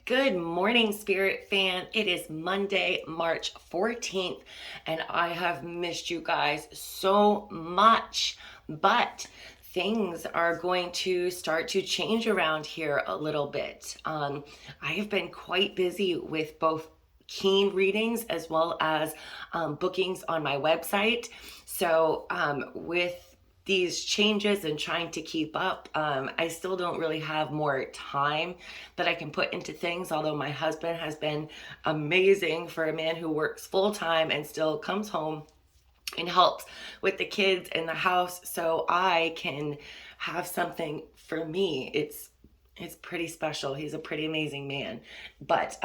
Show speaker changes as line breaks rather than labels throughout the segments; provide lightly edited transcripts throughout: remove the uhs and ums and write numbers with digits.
Good morning, Spirit fan. It is Monday, March 14th, and I have missed you guys so much. But things are going to start to change around here a little bit. I have been quite busy with both keen readings as well as bookings on my website. So, with these changes and trying to keep up, I still don't really have more time that I can put into things, although my husband has been amazing for a man who works full time and still comes home and helps with the kids in the house so I can have something for me. It's pretty special. He's a pretty amazing man. But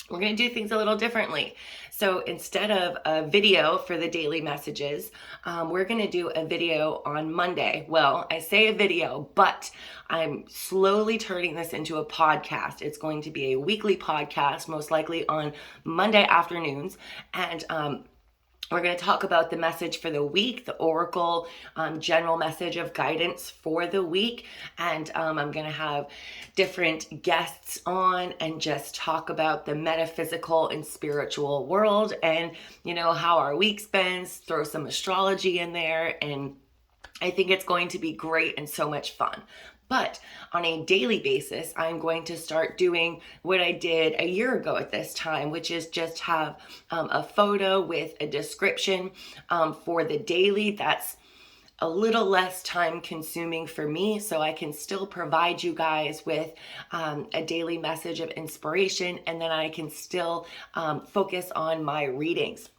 we're going to do things a little differently. So instead of a video for the daily messages, we're going to do a video on Monday. Well, I say a video, but I'm slowly turning this into a podcast. It's going to be a weekly podcast, most likely on Monday afternoons. And we're going to talk about the message for the week, the Oracle general message of guidance for the week. And I'm going to have different guests on and just talk about the metaphysical and spiritual world and, how our week spends, throw some astrology in there. And I think it's going to be great and so much fun. But on a daily basis, I'm going to start doing what I did a year ago at this time, which is just have a photo with a description for the daily. That's a little less time consuming for me, so I can still provide you guys with a daily message of inspiration, and then I can still focus on my readings.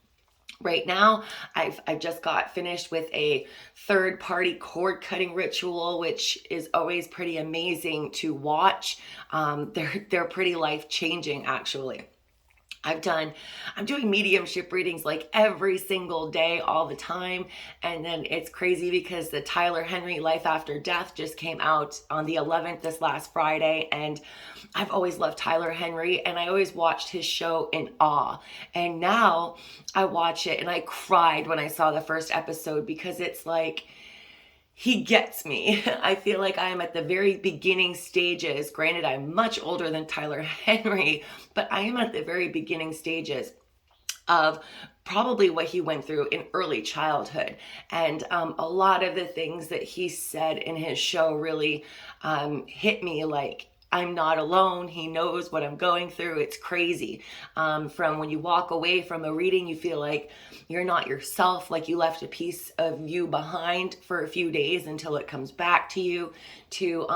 Right now, I've just got finished with a third-party cord cutting ritual, which is always pretty amazing to watch. They're pretty life-changing, actually. I'm doing mediumship readings like every single day, all the time. And then it's crazy because the Tyler Henry Life After Death just came out on the 11th this last Friday. And I've always loved Tyler Henry and I always watched his show in awe. And now I watch it and I cried when I saw the first episode because it's like, he gets me. I feel like I am at the very beginning stages. Granted, I'm much older than Tyler Henry, but I am at the very beginning stages of probably what he went through in early childhood. And a lot of the things that he said in his show really hit me like, I'm not alone. He knows what I'm going through. It's crazy. From when you walk away from a reading, you feel like you're not yourself, like you left a piece of you behind for a few days until it comes back to you, to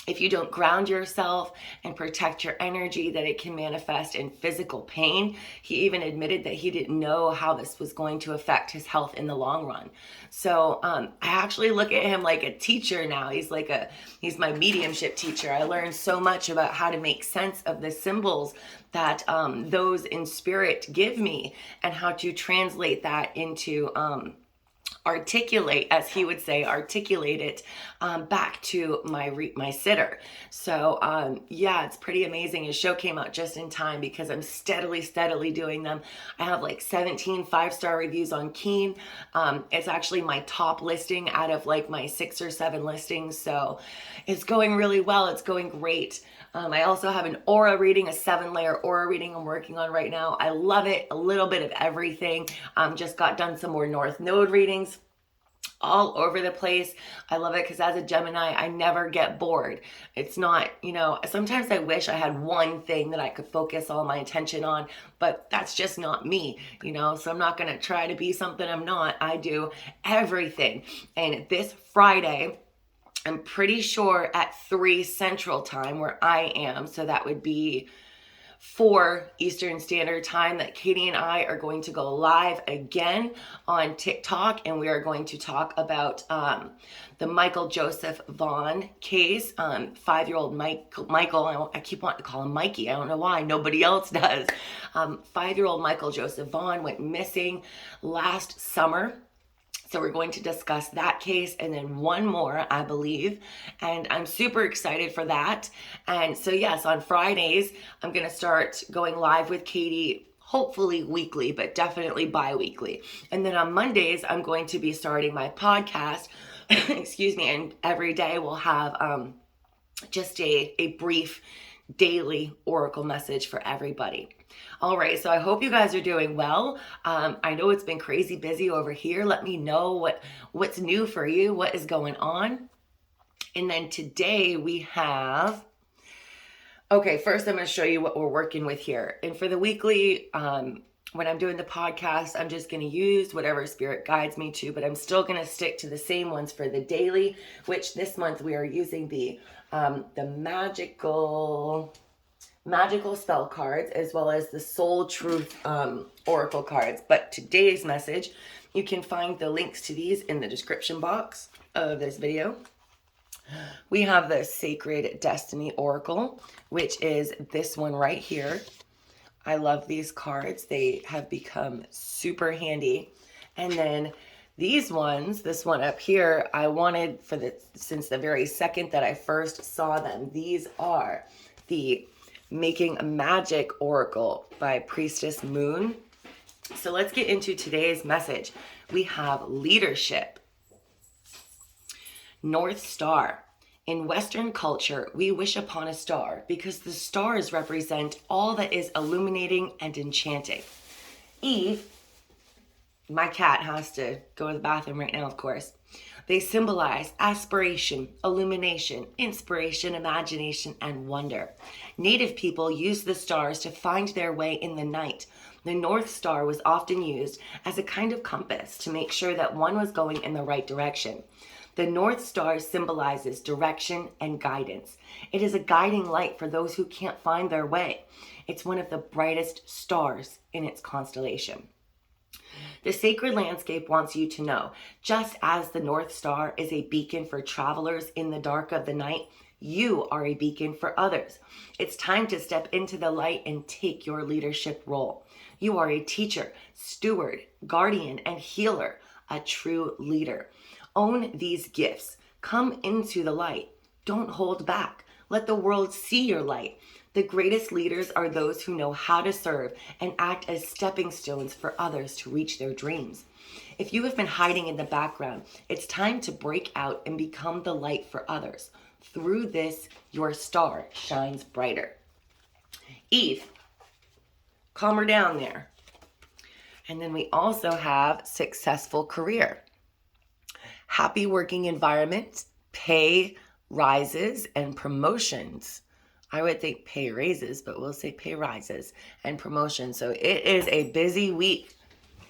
if you don't ground yourself and protect your energy, that it can manifest in physical pain. He even admitted that he didn't know how this was going to affect his health in the long run. So I actually look at him like a teacher now. He's my mediumship teacher. I learned so much about how to make sense of the symbols that those in spirit give me and how to translate that into articulate, as he would say, articulate it back to my sitter. So it's pretty amazing. His show came out just in time because I'm steadily doing them. I have like 17 5-star reviews on Keen. It's actually my top listing out of like my 6 or 7 listings. So it's going really well. It's going great. I also have an aura reading, a 7-layer aura reading I'm working on right now. I love it. A little bit of everything. Just got done some more North Node readings all over the place. I love it because as a Gemini, I never get bored. It's not, sometimes I wish I had one thing that I could focus all my attention on, but that's just not me, so I'm not going to try to be something I'm not. I do everything. And this Friday, I'm pretty sure at 3 Central Time where I am, so that would be 4 Eastern Standard Time, that Katie and I are going to go live again on TikTok, and we are going to talk about the Michael Joseph Vaughn case. 5-year-old Michael, I keep wanting to call him Mikey. I don't know why. Nobody else does. 5-year-old Michael Joseph Vaughn went missing last summer. So we're going to discuss that case and then one more, I believe. And I'm super excited for that. And so yes, on Fridays, I'm going to start going live with Katie, hopefully weekly, but definitely bi-weekly. And then on Mondays, I'm going to be starting my podcast, excuse me, and every day we'll have just a brief daily oracle message for everybody. All right, so I hope you guys are doing well. I know it's been crazy busy over here. Let me know what's new for you, what is going on. And then today we have, okay, first I'm going to show you what we're working with here. And for the weekly, when I'm doing the podcast, I'm just going to use whatever spirit guides me to, but I'm still going to stick to the same ones for the daily, which this month we are using the magical spell cards, as well as the soul truth oracle cards. But today's message, you can find the links to these in the description box of this video. We have the Sacred Destiny Oracle, which is this one right here. I love these cards. They have become super handy. And then these ones, this one up here, I wanted since the very second that I first saw them. These are the Making Magick Oracle by Priestess Moon. So let's get into today's message. We have leadership. North Star. In Western culture, we wish upon a star because the stars represent all that is illuminating and enchanting. Eve, my cat has to go to the bathroom right now, of course. They symbolize aspiration, illumination, inspiration, imagination, and wonder. Native people used the stars to find their way in the night. The North Star was often used as a kind of compass to make sure that one was going in the right direction. The North Star symbolizes direction and guidance. It is a guiding light for those who can't find their way. It's one of the brightest stars in its constellation. The sacred landscape wants you to know, just as the North Star is a beacon for travelers in the dark of the night, you are a beacon for others. It's time to step into the light and take your leadership role. You are a teacher, steward, guardian, and healer, a true leader. Own these gifts. Come into the light. Don't hold back. Let the world see your light. The greatest leaders are those who know how to serve and act as stepping stones for others to reach their dreams. If you have been hiding in the background, it's time to break out and become the light for others. Through this, your star shines brighter. Eve, calm her down there. And then we also have successful career. Happy working environment, pay rises and promotions. I would think pay raises, but we'll say pay rises and promotions. So it is a busy week.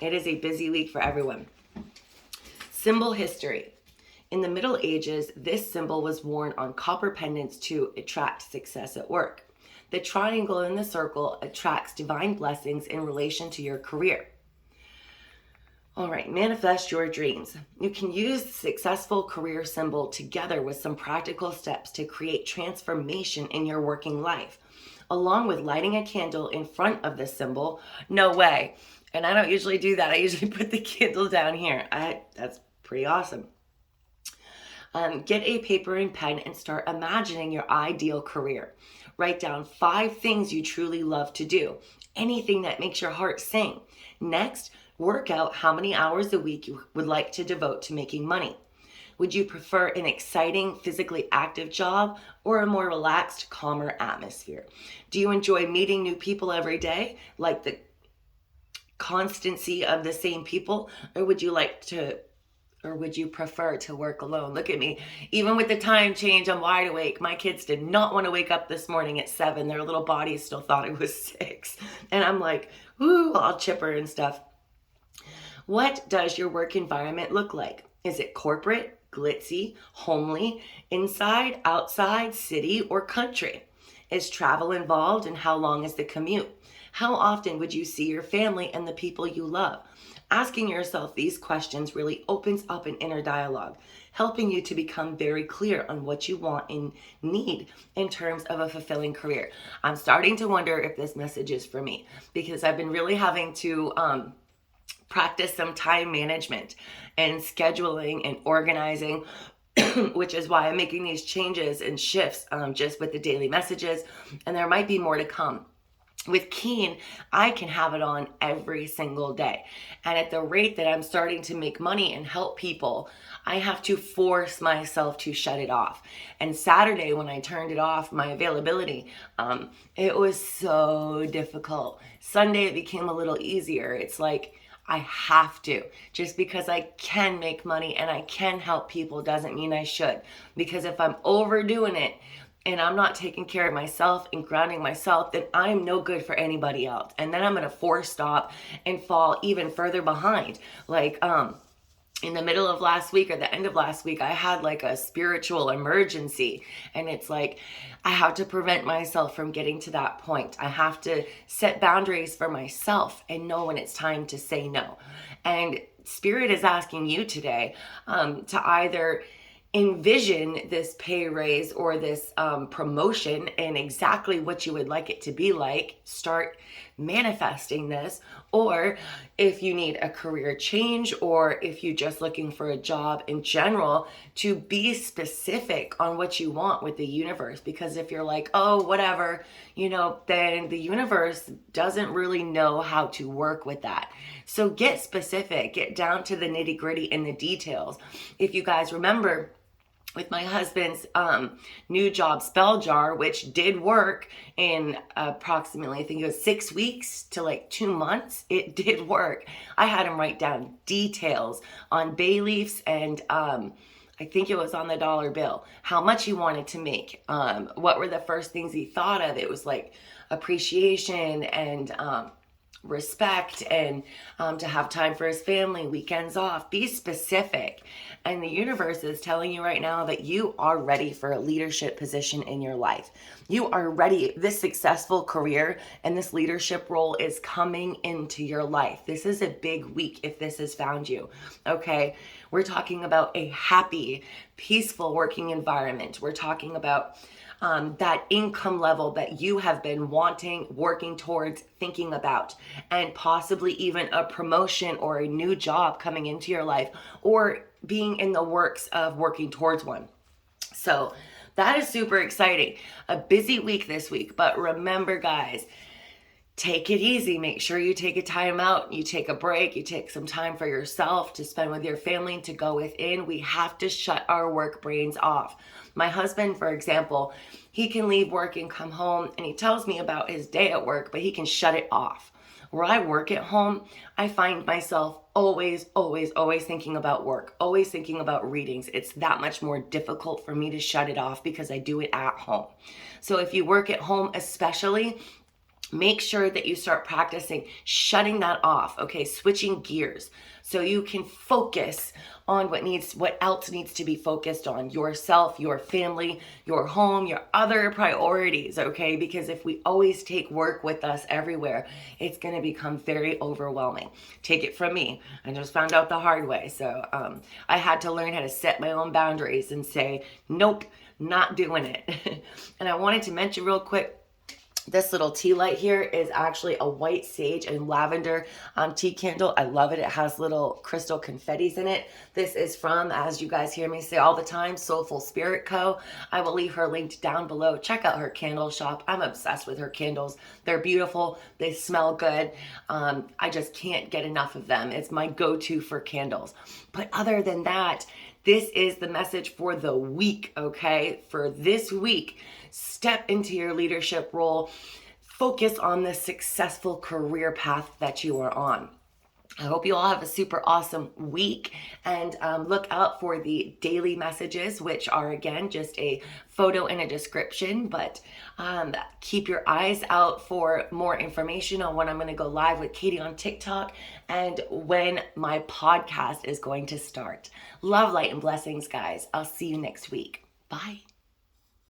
It is a busy week for everyone. Symbol history. In the Middle Ages, this symbol was worn on copper pendants to attract success at work. The triangle in the circle attracts divine blessings in relation to your career. All right, manifest your dreams. You can use the successful career symbol together with some practical steps to create transformation in your working life, along with lighting a candle in front of the symbol. No way. And I don't usually do that. I usually put the candle down here. That's pretty awesome. Get a paper and pen and start imagining your ideal career. Write down 5 things you truly love to do. Anything that makes your heart sing. Next, work out how many hours a week you would like to devote to making money. Would you prefer an exciting, physically active job or a more relaxed, calmer atmosphere? Do you enjoy meeting new people every day, like the constancy of the same people, or would you prefer to work alone? Look at me. Even with the time change, I'm wide awake. My kids did not want to wake up this morning at 7. Their little bodies still thought it was 6. And I'm like, ooh, all chipper and stuff. What does your work environment look like? Is it corporate, glitzy, homely, inside, outside, city, or country? Is travel involved, and how long is the commute? How often would you see your family and the people you love? Asking yourself these questions really opens up an inner dialogue, helping you to become very clear on what you want and need in terms of a fulfilling career. I'm starting to wonder if this message is for me, because I've been really having to practice some time management and scheduling and organizing, which is why I'm making these changes and shifts just with the daily messages, and there might be more to come. With Keen, I can have it on every single day. And at the rate that I'm starting to make money and help people, I have to force myself to shut it off. And Saturday, when I turned it off, my availability, it was so difficult. Sunday, it became a little easier. It's like, I have to. Just because I can make money and I can help people doesn't mean I should. Because if I'm overdoing it, and I'm not taking care of myself and grounding myself, then I'm no good for anybody else. And then I'm going to force stop and fall even further behind. Like, in the middle of last week or the end of last week, I had like a spiritual emergency. And it's like, I have to prevent myself from getting to that point. I have to set boundaries for myself and know when it's time to say no. And Spirit is asking you today to either envision this pay raise or this promotion and exactly what you would like it to be like. Start manifesting this. Or if you need a career change, or if you're just looking for a job in general, to be specific on what you want with the universe. Because if you're like, oh, whatever, then the universe doesn't really know how to work with that. So get specific, get down to the nitty gritty and the details. If you guys remember, with my husband's new job, Spell Jar, which did work in approximately, I think it was 6 weeks to like 2 months. It did work. I had him write down details on bay leaves and I think it was on the dollar bill, how much he wanted to make. What were the first things he thought of? It was like appreciation and respect and to have time for his family, weekends off. Be specific. And the universe is telling you right now that you are ready for a leadership position in your life. You are ready. This successful career and this leadership role is coming into your life. This is a big week if this has found you. Okay. We're talking about a happy, peaceful working environment. We're talking about that income level that you have been wanting, working towards, thinking about, and possibly even a promotion or a new job coming into your life, or being in the works of working towards one. So that is super exciting. A busy week this week, but remember, guys, take it easy. Make sure you take a time out, you take a break, you take some time for yourself to spend with your family, to go within. We have to shut our work brains off. My husband, for example, he can leave work and come home and he tells me about his day at work, but he can shut it off. Where I work at home, I find myself always thinking about work, always thinking about readings. It's that much more difficult for me to shut it off because I do it at home. So if you work at home especially, make sure that you start practicing shutting that off, okay? Switching gears so you can focus on what else needs to be focused on: yourself, your family, your home, your other priorities, okay? Because if we always take work with us everywhere, it's going to become very overwhelming. Take it from me. I just found out the hard way. So I had to learn how to set my own boundaries and say, nope, not doing it. And I wanted to mention real quick, this little tea light here is actually a white sage and lavender tea candle. I love it. It has little crystal confettis in it. This is from, as you guys hear me say all the time, Soulful Spirit Co. I will leave her linked down below. Check out her candle shop. I'm obsessed with her candles. They're beautiful. They smell good. I just can't get enough of them. It's my go-to for candles. But other than that, this is the message for the week, okay? For this week, step into your leadership role. Focus on the successful career path that you are on. I hope you all have a super awesome week, and look out for the daily messages, which are, again, just a photo and a description, but keep your eyes out for more information on when I'm going to go live with Katie on TikTok and when my podcast is going to start. Love, light, and blessings, guys. I'll see you next week. Bye.